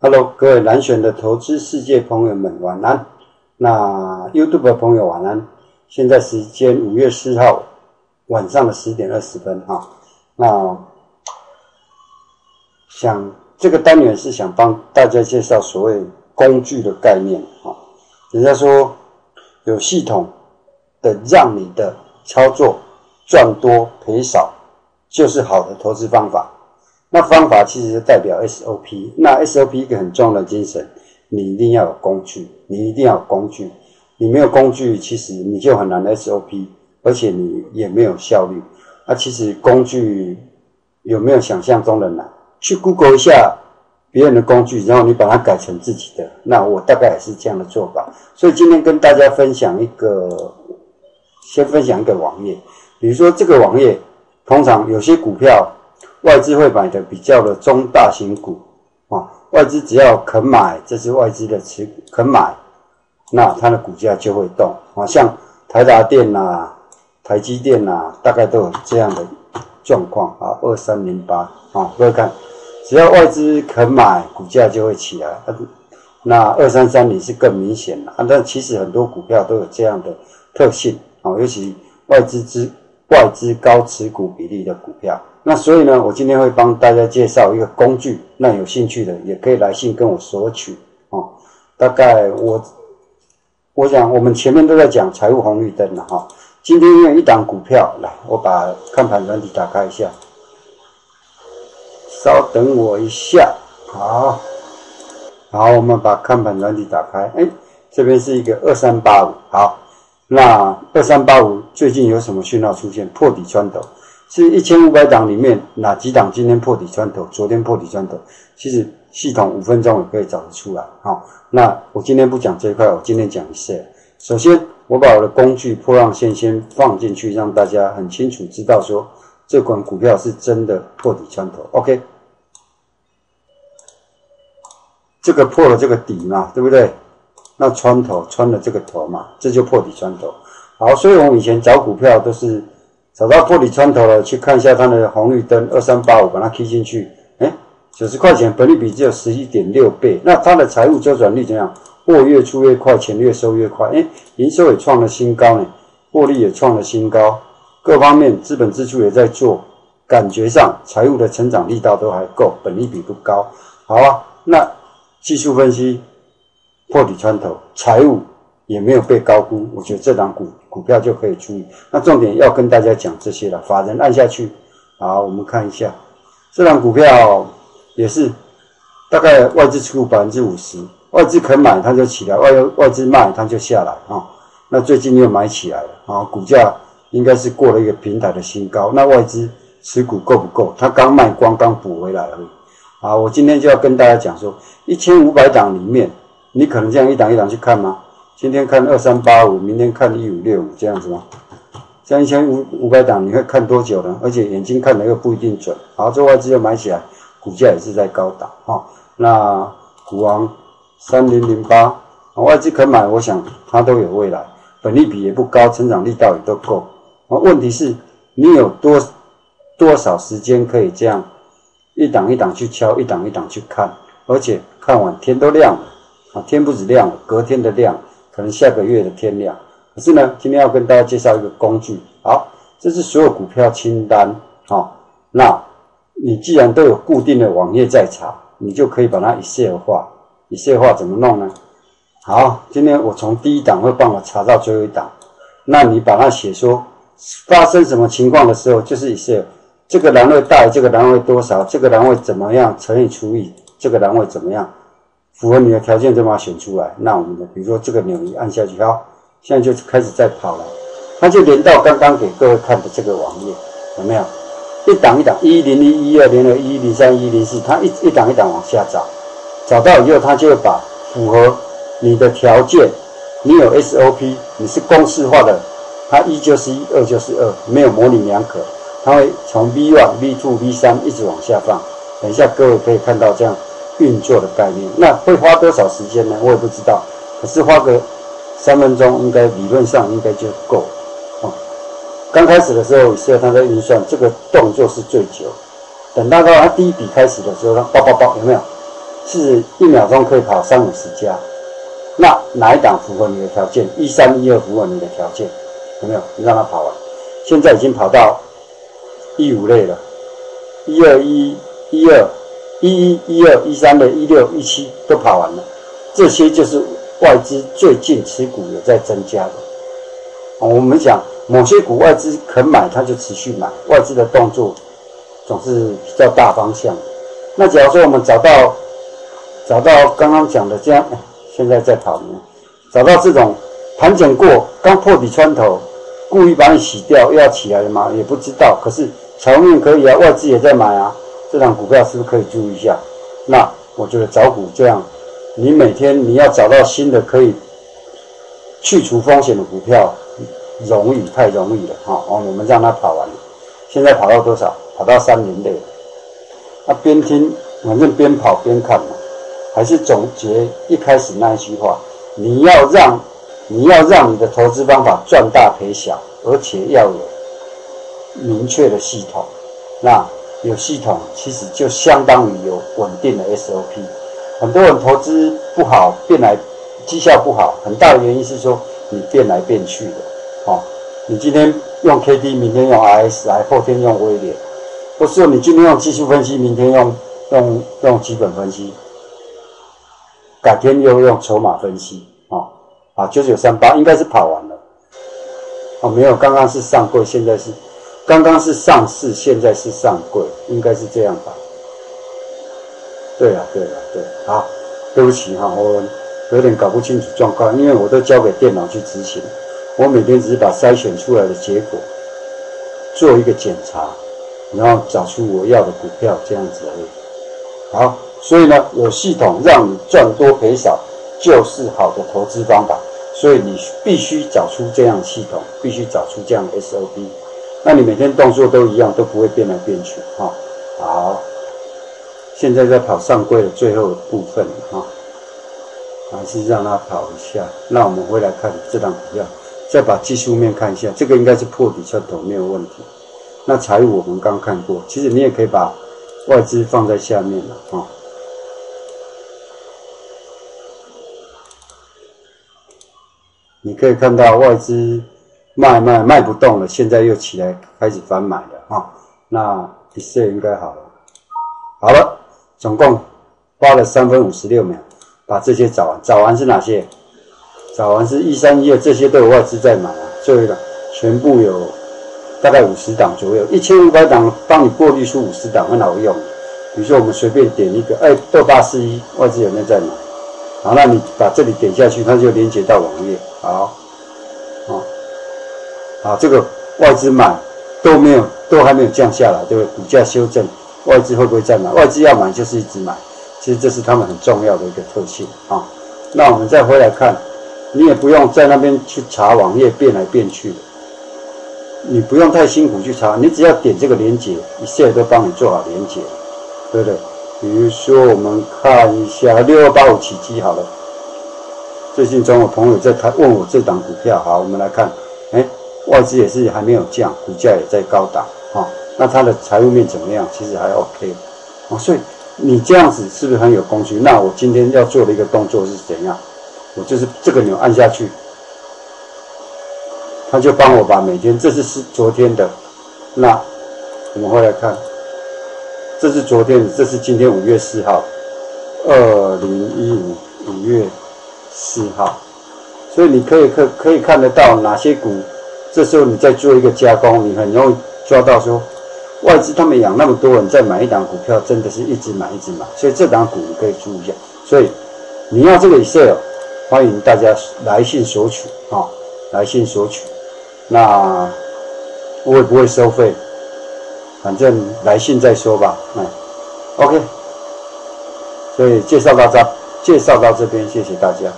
Hello， 各位蓝选的投资世界朋友们晚安。那 YouTube 的朋友晚安。现在时间5月4号晚上的10点20分哈。那这个单元是想帮大家介绍所谓工具的概念哈。人家说有系统的让你的操作赚多赔少，就是好的投资方法。那方法其实就代表 SOP， 那 SOP 一个很重要的精神，你一定要有工具，你没有工具，其实你就很难 SOP， 而且你也没有效率。其实工具有没有想象中的难？去 Google 一下别人的工具，然后你把它改成自己的。那我大概也是这样的做法。所以今天跟大家先分享一个网页。比如说这个网页，通常有些股票外资会买的比较的中大型股外资只要肯买，这是外资的持股肯买，那它的股价就会动像台达电台积电大概都有这样的状况2308各位看，只要外资肯买，股价就会起来那2330是更明显但其实很多股票都有这样的特性尤其外资高持股比例的股票。那所以呢，我今天会帮大家介绍一个工具，那有兴趣的也可以来信跟我索取大概我想我们前面都在讲财务红绿灯了今天因为一档股票，来我把看盘软体打开一下，稍等我一下。好，我们把看盘软体打开。这边是一个2385。好，那2385最近有什么讯号出现？破底穿头。是1500档里面哪几档今天破底穿头？昨天破底穿头，其实系统5分钟也可以找得出来。那我今天不讲这一块，我今天讲一下。首先，我把我的工具波浪线先放进去，让大家很清楚知道说这款股票是真的破底穿头。OK， 这个破了这个底嘛，对不对？那穿了这个头嘛，这就破底穿头。好，所以我们以前找股票都是找到破底穿头了，去看一下它的红绿灯2385，把它 key 进去，90块钱，本益比只有 11.6 倍，那它的财务周转率怎样？货越出越快，钱越收越快，营收也创了新高呢，获利也创了新高，各方面资本支出也在做，感觉上财务的成长力道都还够，本益比不高。好那技术分析破底穿头，财务也没有被高估，我觉得这档股票就可以注意。那重点要跟大家讲这些了，法人按下去。好，我们看一下这档股票也是大概外资持股 50%， 外资肯买它就起来，外资卖它就下来那最近又买起来了股价应该是过了一个平台的新高。那外资持股够不够？它刚卖光，刚补回来而已。好，我今天就要跟大家讲说1500档里面，你可能这样一档一档去看吗？今天看2385，明天看1565，这样子吗？这样1500档你会看多久呢？而且眼睛看的又不一定准。好，这外资又买起来，股价也是在高档那股王3008，外资肯买，我想它都有未来，本益比也不高，成长力道也都够。问题是你有多少时间可以这样一档一档去敲，一档一档去看，而且看完天都亮了天不止亮了，隔天的亮，可能下个月的天亮。可是呢，今天要跟大家介绍一个工具。好，这是所有股票清单那你既然都有固定的网页在查，你就可以把它 Excel 化。Excel 化怎么弄呢？好，今天我从第一档会帮我查到最后一档，那你把它写说发生什么情况的时候，就是 Excel 这个栏位大于这个栏位多少，这个栏位怎么样乘以除以这个栏位怎么样，符合你的条件就把它选出来。那我们的比如说这个钮一按下去，好，现在就开始在跑了，它就连到刚刚给各位看的这个网页，有没有？一档一档，101、102、102、103、104，它一档一档往下找到以后，它就会把符合你的条件，你有 SOP， 你是公式化的，它1就是1， 2就是2，没有模棱两可，它会从 V1、V2、V3 一直往下放。等一下各位可以看到这样运作的概念。那会花多少时间呢？我也不知道，可是花个3分钟应该理论上应该就够刚开始的时候，Excel它在运算，这个动作是最久。等到它第一笔开始的时候，它爆，有没有？是1秒钟可以跑30-50家。那哪一档符合你的条件？13、12符合你的条件，有没有？你让它跑完，现在已经跑到15类了，12、12、11、12、13类、16、17都跑完了，这些就是外资最近持股有在增加的。我们讲某些股外资肯买，它就持续买，外资的动作总是比较大方向。那假如说我们找到刚刚讲的这样，现在在跑呢，找到这种盘整过，刚破底穿头，故意把你洗掉，又要起来了吗？也不知道。可是财务面可以啊，外资也在买啊，这档股票是不是可以注意一下？那我觉得找股这样，你每天你要找到新的可以去除风险的股票，容易太容易了我们让它跑完了，现在跑到多少？跑到30类了。那边听，反正边跑边看嘛。还是总结一开始那一句话，你要让你的投资方法赚大赔小，而且要有明确的系统。那有系统其实就相当于有稳定的 SOP。很多人投资不好，绩效不好，很大的原因是说你变来变去的你今天用 KD， 明天用 RSI， 后天用威廉，或是你今天用技术分析，明天用基本分析。改天又用筹码分析9938应该是跑完了没有，刚刚是上柜，现在是刚刚是上市，现在是上柜，应该是这样吧？对，好，对不起我有点搞不清楚状况，因为我都交给电脑去执行，我每天只是把筛选出来的结果做一个检查，然后找出我要的股票，这样子而已。好。所以呢，有系统让你赚多赔少，就是好的投资方法。所以你必须找出这样的系统，必须找出这样的 SOP。那你每天动作都一样，都不会变来变去好，现在在跑上柜的最后的部分还是让它跑一下。那我们回来看这档股票，再把技术面看一下，这个应该是破底穿头没有问题。那财务我们刚看过，其实你也可以把外资放在下面了你可以看到外资卖不动了，现在又起来开始反买了那一切应该好了。好了，总共花了3分56秒把这些找完。找完是哪些？找完是13、12，这些都有外资在买所以全部有大概50档左右，1500档帮你过滤出50档很好用。比如说我们随便点一个，2841外资有没有在买？好，那你把这里点下去，它就连接到网页。好，这个外资买都还没有降下来，对不对？股价修正，外资会不会再买？外资要买就是一直买，其实这是他们很重要的一个特性那我们再回来看，你也不用在那边去查网页变来变去的，你不用太辛苦去查，你只要点这个连结，一切都帮你做好连结，对不对？比如说我们看一下6285起基好了，最近中有朋友在问我这档股票，好，我们来看，外资也是还没有降，股价也在高档那它的财务面怎么样？其实还 OK 所以你这样子是不是很有工具？那我今天要做的一个动作是怎样？我就是这个钮按下去，他就帮我把每天，这是昨天的，那我们回来看，这是昨天的，这是今天5月4号，2015 5月4号，所以你可以看得到哪些股，这时候你再做一个加工，你很容易抓到说，外资他们养那么多人在买一档股票，真的是一直买，所以这档股你可以注意一下。所以你要这个 Excel， 欢迎大家来信索取来信索取。那我也不会收费，反正来信再说吧。OK， 所以介绍到这边，谢谢大家。